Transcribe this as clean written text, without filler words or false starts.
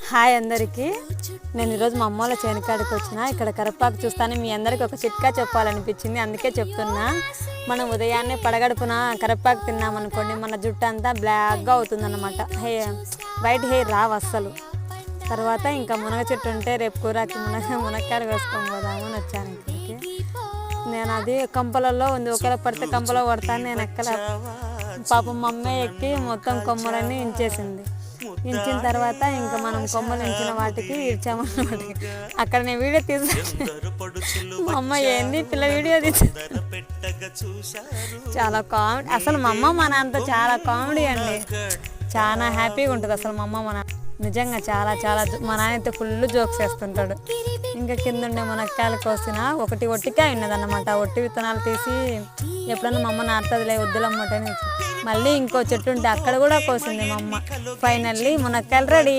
Hi అందరికీ. నేను ఈరోజు మా అమ్మ వాళ్ళ చేనుకాడికి వచ్చిన. ఇక్కడ కరివేపాకు చూస్తాను, మీ అందరికీ ఒక చిట్కా చెప్పాలనిపించింది, అందుకే చెప్తున్నా. మనం ఉదయాన్నే పడగడుపున కరివేపాకు తిన్నామనుకోండి, మన జుట్టు అంతా బ్లాక్గా అవుతుందన్నమాట. వైట్ హెయిర్ రావు అస్సలు. తర్వాత ఇంకా మునగ చెట్టు ఉంటే రేపు కూరకి మునక్కాయలు వేసుకొని పోదాము అని వచ్చాను ఇక్కడికి. నేను అది కంపలలో ఉంది, ఒకవేళ పడితే కంపలో పడతాను. నేను ఎక్కడ పాపం మా అమ్మ ఎక్కి మొత్తం కొమ్మలన్నీ ఇంచేసింది. ఇంచిన తర్వాత ఇంకా మనం కొమ్మలు ఇంచిన వాటికి ఇచ్చామన్నమాట. అక్కడ నేను వీడియో తీసాను. మా అమ్మ ఏంది పిల్ల వీడియో తీసి, చాలా కామెడీ అసలు. మా అమ్మ మా నాన్నతో చాలా కామెడీ అండి, చాలా హ్యాపీగా ఉంటుంది అసలు మా అమ్మ మా నాన్న. నిజంగా చాలా చాలా మా నాన్న అయితే ఫుల్ జోక్స్ వేస్తుంటాడు. ఇంకా కింద ఉండే మునక్కాయలు కోసిన ఒకటి ఒట్టికాయ ఉన్నదన్నమాట. ఒట్టి విత్తనాలు తీసి ఎప్పుడన్నా మా అమ్మ నాటుతుందిలే వద్దులమ్మటని మళ్ళీ ఇంకో చెట్టు ఉంటే అక్కడ కూడా కోసింది మా అమ్మ. ఫైనల్లీ మునక్కాయలు రెడీ.